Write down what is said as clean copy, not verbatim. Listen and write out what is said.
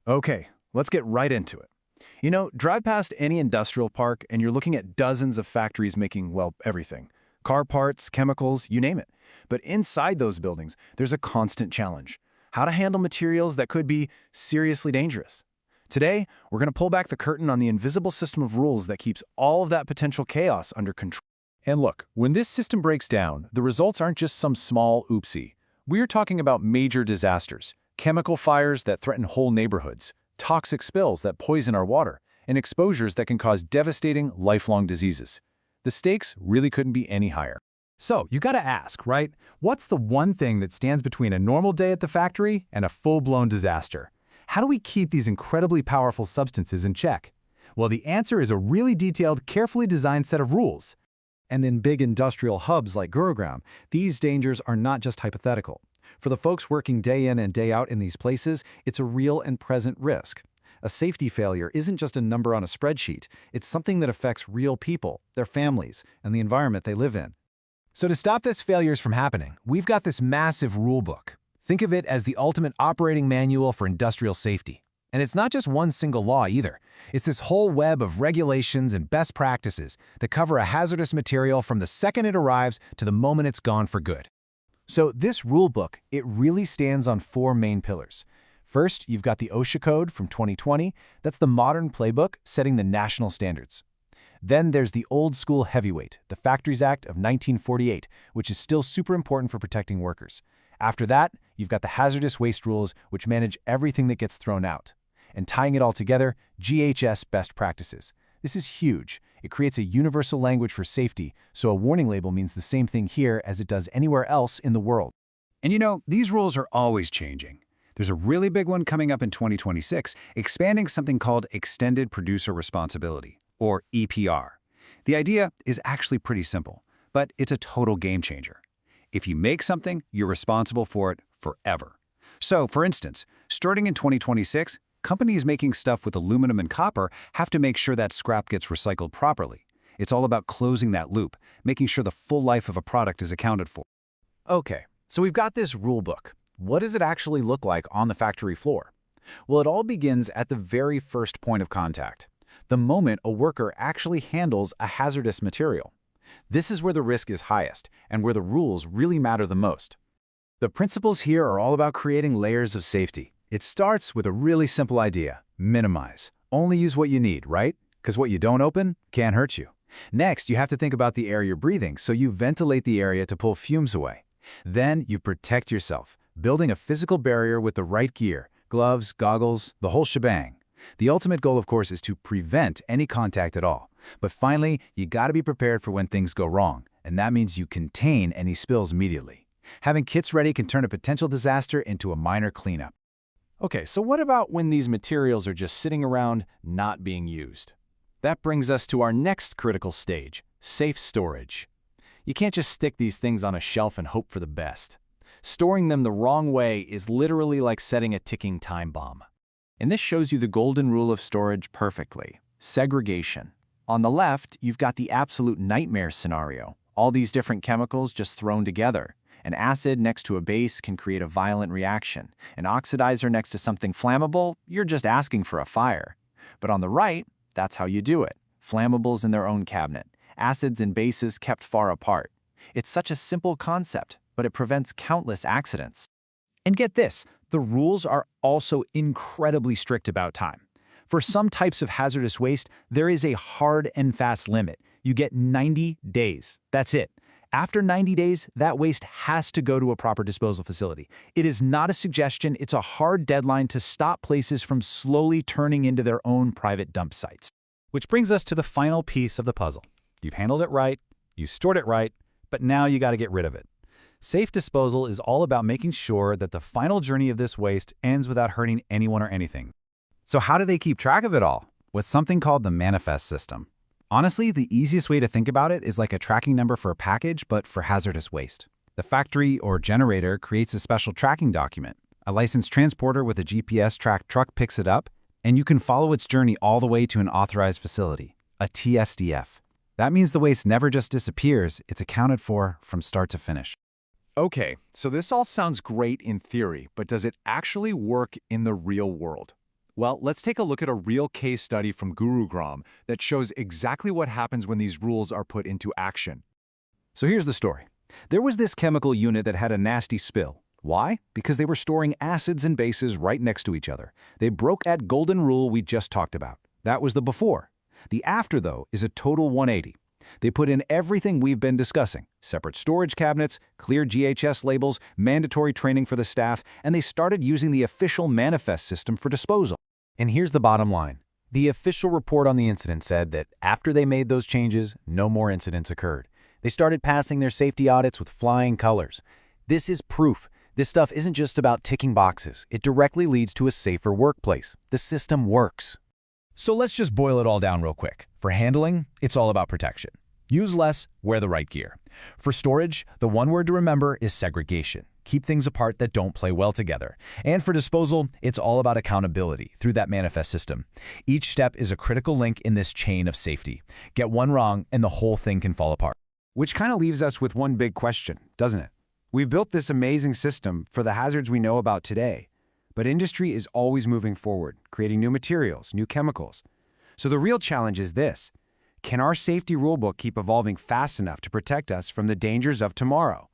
Okay, let's get right into it. Drive past any industrial park and you're looking at dozens of factories making, well, everything. Car parts, chemicals, you name it. But inside those buildings, there's a constant challenge. How to handle materials that could be seriously dangerous. Today, we're going to pull back the curtain on the invisible system of rules that keeps all of that potential chaos under control. And look, when this system breaks down, the results aren't just some small oopsie. We're talking about major disasters, chemical fires that threaten whole neighborhoods, toxic spills that poison our water, and exposures that can cause devastating, lifelong diseases. The stakes really couldn't be any higher. So, you gotta ask, right? What's the one thing that stands between a normal day at the factory and a full-blown disaster? How do we keep these incredibly powerful substances in check? Well, the answer is a really detailed, carefully designed set of rules. And in big industrial hubs like Gurugram, these dangers are not just hypothetical. For the folks working day in and day out in these places, it's a real and present risk. A safety failure isn't just a number on a spreadsheet. It's something that affects real people, their families, and the environment they live in. So to stop these failures from happening, we've got this massive rule book. Think of it as the ultimate operating manual for industrial safety. And it's not just one single law either. It's this whole web of regulations and best practices that cover a hazardous material from the second it arrives to the moment it's gone for good. So this rule book, it really stands on four main pillars. First, you've got the OSHA Code from 2020. That's the modern playbook setting the national standards. Then there's the old school heavyweight, the Factories Act of 1948, which is still super important for protecting workers. After that, you've got the hazardous waste rules, which manage everything that gets thrown out. And tying it all together, GHS best practices. This is huge. It creates a universal language for safety, so a warning label means the same thing here as it does anywhere else in the world. And these rules are always changing. There's a really big one coming up in 2026, expanding something called Extended Producer Responsibility, or EPR. The idea is actually pretty simple, but it's a total game changer. If you make something, you're responsible for it forever. So, for instance, starting in 2026, companies making stuff with aluminum and copper have to make sure that scrap gets recycled properly. It's all about closing that loop, making sure the full life of a product is accounted for. Okay, so we've got this rule book. What does it actually look like on the factory floor? Well, it all begins at the very first point of contact, the moment a worker actually handles a hazardous material. This is where the risk is highest and where the rules really matter the most. The principles here are all about creating layers of safety. It starts with a really simple idea: minimize. Only use what you need, right? Because what you don't open can't hurt you. Next, you have to think about the air you're breathing, so you ventilate the area to pull fumes away. Then you protect yourself, building a physical barrier with the right gear, gloves, goggles, the whole shebang. The ultimate goal, of course, is to prevent any contact at all. But finally, you gotta be prepared for when things go wrong, and that means you contain any spills immediately. Having kits ready can turn a potential disaster into a minor cleanup. Okay, so what about when these materials are just sitting around not being used? That brings us to our next critical stage, safe storage. You can't just stick these things on a shelf and hope for the best. Storing them the wrong way is literally like setting a ticking time bomb. And this shows you the golden rule of storage perfectly: segregation. On the left, you've got the absolute nightmare scenario, all these different chemicals just thrown together. An acid next to a base can create a violent reaction. An oxidizer next to something flammable, you're just asking for a fire. But on the right, that's how you do it. Flammables in their own cabinet. Acids and bases kept far apart. It's such a simple concept, but it prevents countless accidents. And get this, the rules are also incredibly strict about time. For some types of hazardous waste, there is a hard and fast limit. You get 90 days. That's it. After 90 days, that waste has to go to a proper disposal facility. It is not a suggestion, it's a hard deadline to stop places from slowly turning into their own private dump sites. Which brings us to the final piece of the puzzle. You've handled it right, you stored it right, but now you gotta get rid of it. Safe disposal is all about making sure that the final journey of this waste ends without hurting anyone or anything. So how do they keep track of it all? With something called the manifest system. Honestly, the easiest way to think about it is like a tracking number for a package, but for hazardous waste. The factory or generator creates a special tracking document. A licensed transporter with a GPS-tracked truck picks it up, and you can follow its journey all the way to an authorized facility, a TSDF. That means the waste never just disappears, it's accounted for from start to finish. Okay, so this all sounds great in theory, but does it actually work in the real world? Well, let's take a look at a real case study from Gurugram that shows exactly what happens when these rules are put into action. So here's the story. There was this chemical unit that had a nasty spill. Why? Because they were storing acids and bases right next to each other. They broke that golden rule we just talked about. That was the before. The after, though, is a total 180. They put in everything we've been discussing: separate storage cabinets, clear GHS labels, mandatory training for the staff, and they started using the official manifest system for disposal. And here's the bottom line. The official report on the incident said that after they made those changes, no more incidents occurred. They started passing their safety audits with flying colors. This is proof. This stuff isn't just about ticking boxes. It directly leads to a safer workplace. The system works. So let's just boil it all down real quick. For handling, it's all about protection. Use less, wear the right gear. For storage, the one word to remember is segregation. Keep things apart that don't play well together. And for disposal, it's all about accountability through that manifest system. Each step is a critical link in this chain of safety. Get one wrong and the whole thing can fall apart. Which kind of leaves us with one big question, doesn't it? We've built this amazing system for the hazards we know about today, but industry is always moving forward, creating new materials, new chemicals. So the real challenge is this: can our safety rulebook keep evolving fast enough to protect us from the dangers of tomorrow?